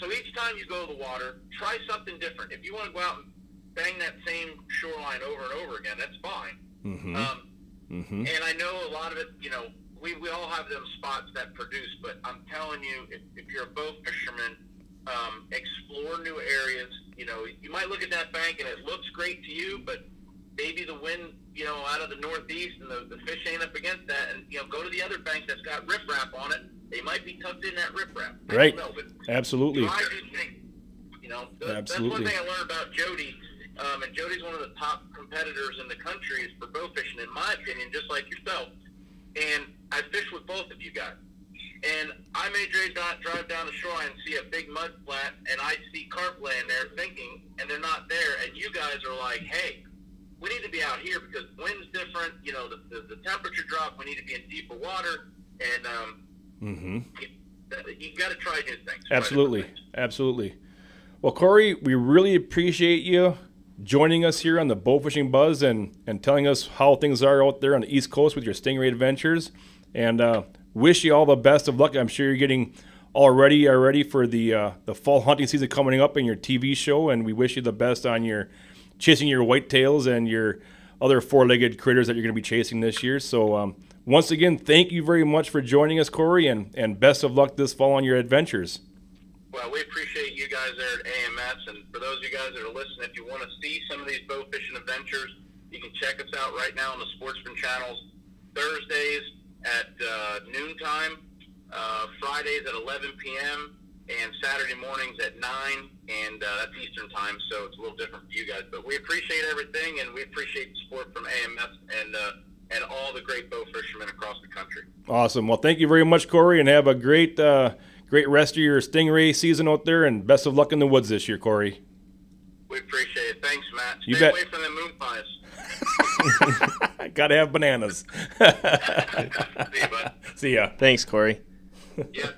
So each time you go to the water, try something different. If you want to go out and bang that same shoreline over and over again, that's fine. And I know a lot of it, you know, we all have them spots that produce, but I'm telling you, if you're a bow fisherman, explore new areas. You know, you might look at that bank and it looks great to you, but maybe the wind, you know, out of the northeast and the fish ain't up against that, and, you know, go to the other bank that's got riprap on it. They might be tucked in that riprap. Right. I don't know, but Absolutely. try new things. You know, that's one thing I learned about Jody. And Jody's one of the top competitors in the country is for bow fishing, in my opinion, just like yourself. And I fished with both of you guys. And I may drive down the shoreline and see a big mud flat, and I see carp laying there thinking, and they're not there. And you guys are like, hey, we need to be out here because the wind's different. You know, the temperature drop. We need to be in deeper water. And You got to try new things. Absolutely. Absolutely. Well, Corey, we really appreciate you joining us here on the Bowfishing Buzz and telling us how things are out there on the East Coast with your stingray adventures. And wish you all the best of luck. I'm sure you're getting already for the fall hunting season coming up in your TV show, and we wish you the best on your chasing your whitetails and your other four-legged critters that you're going to be chasing this year. So once again, thank you very much for joining us, Corey, and best of luck this fall on your adventures. Well, we appreciate you guys there at AMS, and for those of you guys that are listening, if you want to see some of these bow fishing adventures, you can check us out right now on the Sportsman channels, Thursdays at noontime, Fridays at 11 p.m., and Saturday mornings at 9, and that's Eastern time, so it's a little different for you guys. But we appreciate everything, and we appreciate the support from AMS and all the great bow fishermen across the country. Awesome. Well, thank you very much, Corey, and have a great rest of your stingray season out there, and best of luck in the woods this year, Corey. We appreciate it. Thanks, Matt. You Stay bet. away from the moon pies. Gotta have bananas. See you, bud. See ya. Thanks, Corey. Yeah.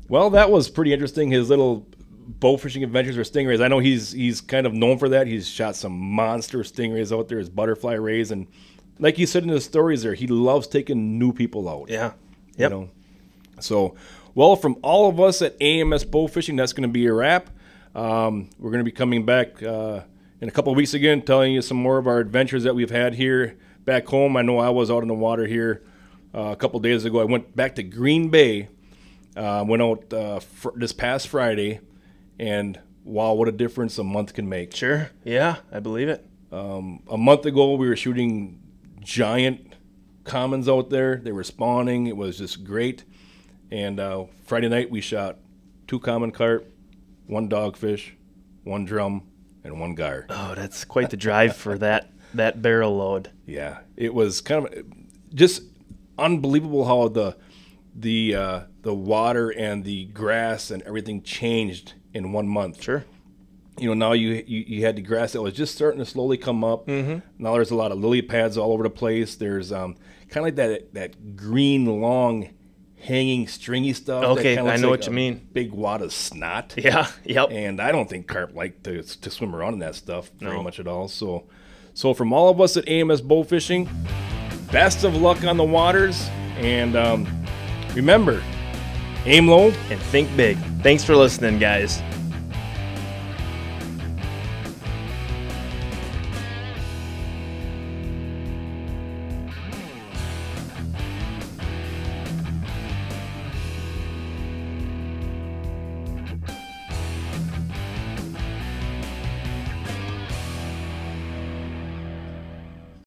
Well, that was pretty interesting, his little bow fishing adventures with stingrays. I know he's kind of known for that. He's shot some monster stingrays out there, his butterfly rays, and like he said in his stories there, he loves taking new people out. Yeah. You Yep. know? So, well, from all of us at AMS Bowfishing, that's going to be a wrap. We're going to be coming back in a couple of weeks again, telling you some more of our adventures that we've had here back home. I know I was out in the water here a couple of days ago. I went back to Green Bay, went out this past Friday, and wow, what a difference a month can make. Sure. Yeah, I believe it. A month ago, we were shooting giant commons out there. They were spawning. It was just great. And Friday night, we shot 2 common carp, 1 dogfish, 1 drum, and 1 gar. Oh, that's quite the drive for that barrel load. Yeah, it was kind of just unbelievable how the water and the grass and everything changed in 1 month. Sure. You know, now you had the grass that was just starting to slowly come up. Mm-hmm. Now there's a lot of lily pads all over the place. There's kind of like that green, long, hanging, stringy stuff. Okay, that kinda I looks know like what you a mean. Big wad of snot. Yeah, yep. And I don't think carp like to swim around in that stuff very much at all. So from all of us at AMS Bowfishing, best of luck on the waters. And remember, aim low And think big. Thanks for listening, guys.